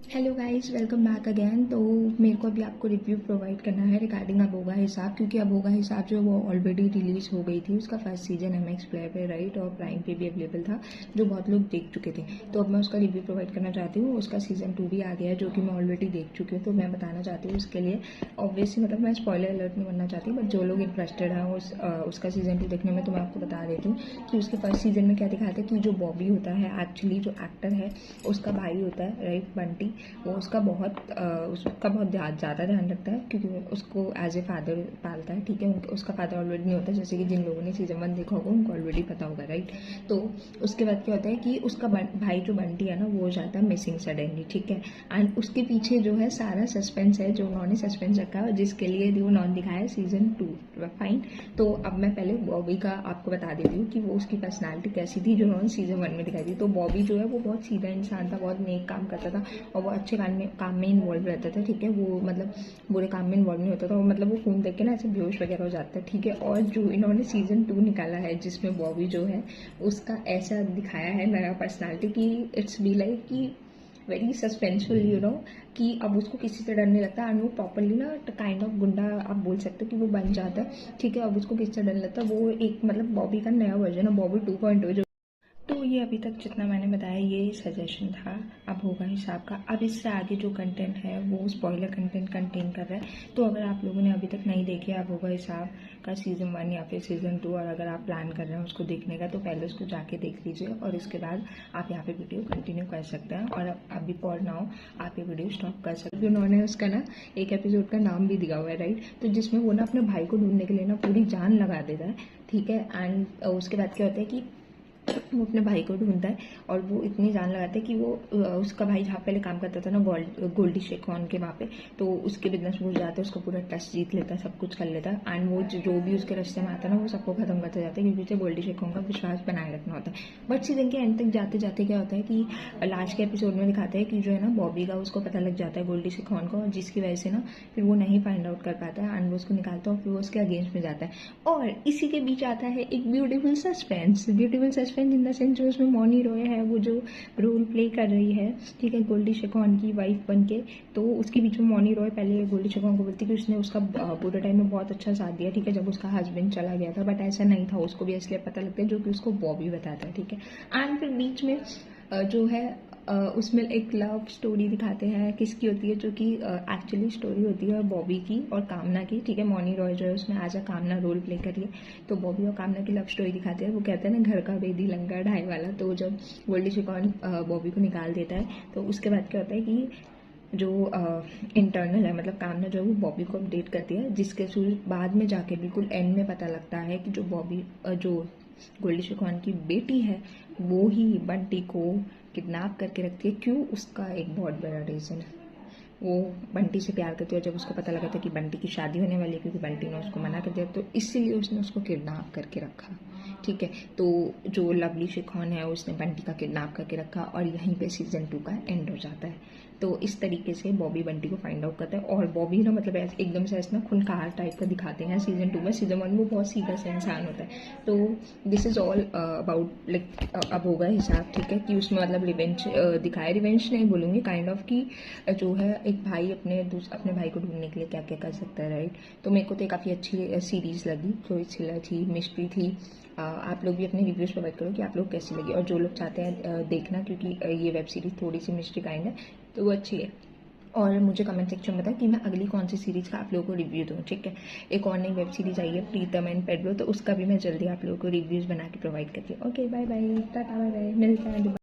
Hello guys, welcome back again. तो मेरे को अभी आपको रिव्यू प्रोवाइड करना है रिगार्डिंग अब होगा हिसाब, क्योंकि अब होगा हिसाब जो वो ऑलरेडी रिलीज़ हो गई थी। उसका फर्स्ट सीजन MX प्ले पे राइट और प्राइम पे भी अवेलेबल था, जो बहुत लोग देख चुके थे। तो अब मैं उसका रिव्यू प्रोवाइड करना चाहती हूँ। उसका सीज़न 2 भी आ गया है, जो कि मैं ऑलरेडी देख चुकी हूँ। तो मैं बताना चाहती हूँ उसके लिए ऑब्वियसली, मतलब मैं स्पॉइलर अलर्ट नहीं बनना चाहती, बट जो लोग इंटरेस्टेड हैं उसका सीज़न 2 देखने में, तो मैं आपको बता देती हूँ कि उसके फर्स्ट सीजन में क्या दिखाते हैं कि जो बॉबी होता है, एक्चुअली जो एक्टर है उसका भाई होता है राइट, बंटी। वो उसका बहुत ज़्यादा ध्यान रखता है, क्योंकि वो उसको एज ए फादर पालता है। ठीक है, उसका फादर ऑलरेडी नहीं होता, जैसे कि जिन लोगों ने सीजन 1 देखा होगा उनको ऑलरेडी पता होगा राइट। तो उसके बाद क्या होता है कि उसका भाई जो बंटी है ना, वो हो जाता है मिसिंग सडनली। ठीक है, एंड उसके पीछे जो है सारा सस्पेंस है, जो उन्होंने सस्पेंस रखा है, जिसके लिए वो नॉन दिखाया है सीजन 2। फाइन। तो अब मैं पहले बॉबी का आपको बता देती हूँ कि वो उसकी पर्सनालिटी कैसी थी, जो उन्होंने सीजन 1 में दिखाई थी। तो बॉबी जो है वो बहुत सीधा इंसान था, बहुत नेक काम करता था और वो अच्छे काम में इन्वॉल्व रहता था। ठीक है, वो मतलब बुरे काम में इन्वॉल्व नहीं होता था। मतलब वो खून देख के ना ऐसे बेहोश वगैरह हो जाता है। ठीक है, और जो इन्होंने सीजन 2 निकाला है जिसमें बॉबी जो है उसका ऐसा दिखाया है नया पर्सनालिटी कि इट्स बी लाइक कि वेरी सस्पेंसफुल कि अब उसको किसी से डर नहीं लगता, एंड वो प्रॉपरली ना काइंड ऑफ गुंडा आप बोल सकते हो कि वो बन जाता है। ठीक है, अब उसको किसी से डर नहीं लगता। वो एक मतलब बॉबी का नया वर्जन है, बॉबी 2.0 जो। तो ये अभी तक जितना मैंने बताया ये सजेशन था अब होगा हिसाब का। अब इससे आगे जो कंटेंट है वो स्पॉइलर कंटेंट कंटेन कर रहा है। तो अगर आप लोगों ने अभी तक नहीं देखे अब होगा हिसाब का सीजन 1 या फिर सीजन 2, और अगर आप प्लान कर रहे हैं उसको देखने का, तो पहले उसको जाके देख लीजिए और इसके बाद आप यहाँ पे वीडियो कंटिन्यू कर सकते हैं। और अभी फॉर नाउ आप ये वीडियो स्टॉप कर सकते हैं। उन्होंने उसका ना एक एपिसोड का नाम भी दिया हुआ है राइट, तो जिसमें वो ना अपने भाई को ढूंढने के लिए ना पूरी जान लगा देता है। ठीक है, एंड उसके बाद क्या होता है कि वो अपने भाई को ढूंढता है और वो इतनी जान लगाता है कि वो उसका भाई जहाँ पहले काम करता था ना गोल्डी शेखवान के वहाँ पे, तो उसके बिजनेस में जाता है, उसको पूरा ट्रस्ट जीत लेता है, सब कुछ कर लेता है। एंड वो जो भी उसके रास्ते में आता है ना वो सबको खत्म करता जाता है, क्योंकि उसे गोल्डी शेखवान का विश्वास बनाए रखना होता है। बट सीजन के एंड तक जाते जाते क्या होता है कि लास्ट के एपिसोड में दिखाते हैं कि जो है ना बॉबी का उसको पता लग जाता है गोल्डी शेखवान को, जिसकी वजह से ना फिर वो नहीं फाइंड आउट कर पाता है एंड वो उसको निकालता है और फिर वो उसके अगेंस्ट में जाता है। और इसी के बीच आता है एक beautiful suspense in the sense, जो उसमें मौनी रॉय है वो जो रोल प्ले कर रही है, ठीक है, गोल्डी शेखवान की वाइफ बन के। तो उसके बीच में मौनी रॉय पहले गोल्डी शेखवान को बोलती कि उसने उसका पूरे टाइम में बहुत अच्छा साथ दिया, ठीक है, जब उसका हस्बैंड चला गया था। बट ऐसा नहीं था, उसको भी इसलिए पता लगता है जो कि उसको बॉबी बताता है। ठीक है, एंड फिर बीच में जो है उसमें एक लव स्टोरी दिखाते हैं किसकी होती है, जो कि एक्चुअली स्टोरी होती है बॉबी की और कामना की। ठीक है, मौनी रॉय जो है उसमें आज कामना रोल प्ले कर रही है। तो बॉबी और कामना की लव स्टोरी दिखाते हैं। वो कहते हैं ना घर का वेदी लंगा ढाई वाला। तो जब गोल्डी शेखवान बॉबी को निकाल देता है, तो उसके बाद क्या होता है कि जो इंटरनल है, मतलब कामना जो है वो बॉबी को अपडेट करती है, जिसके थ्रू बाद में जाके बिल्कुल एंड में पता लगता है कि जो बॉबी जो गोल्डी शेखवान की बेटी है वो ही बंटी को किडनैप करके रखती है। क्यों? उसका एक बहुत बड़ा रीज़न है, वो बंटी से प्यार करती है। और जब उसको पता लगा था कि बंटी की शादी होने वाली है, क्योंकि बंटी ने उसको मना कर दिया, तो इसीलिए उसने उसको किडनैप करके रखा। ठीक है, तो जो लवली शेखवान है उसने बंटी का किडनैप करके रखा और यहीं पे सीजन 2 का एंड हो जाता है। तो इस तरीके से बॉबी बंटी को फाइंड आउट करता है। और बॉबी ना मतलब एकदम से ऐसा ना खूंखार टाइप का दिखाते हैं सीजन 2 में। सीजन 1 में बहुत सीधा सा इंसान होता है। तो this is all about like अब होगा हिसाब। ठीक है, कि उसमें मतलब रिवेंज दिखाया, रिवेंज नहीं बोलूँगी, काइंड ऑफ कि जो है एक भाई अपने भाई को ढूंढने के लिए क्या क्या कर सकता है राइट। तो मेरे को तो काफ़ी अच्छी सीरीज़ लगी, थोड़ी थ्रिलर थी, मिस्ट्री थी। आप लोग भी अपने रिव्यूज़ प्रोवाइड करो कि आप लोग कैसी लगी, और जो लोग चाहते हैं देखना, क्योंकि ये वेब सीरीज़ थोड़ी सी मिस्ट्री काइंड है तो वो अच्छी है। और मुझे कमेंट सेक्शन में बताएं कि मैं अगली कौन सी सीरीज़ का आप लोगों को रिव्यू दूँ। ठीक है, एक और नई वेब सीरीज़ आई है प्रीतम एंड पेड्रो, तो उसका भी मैं जल्दी आप लोगों को रिव्यूज़ बना के प्रोवाइड करती हूँ। Okay, bye bye, tata, bye bye, मिलते हैं।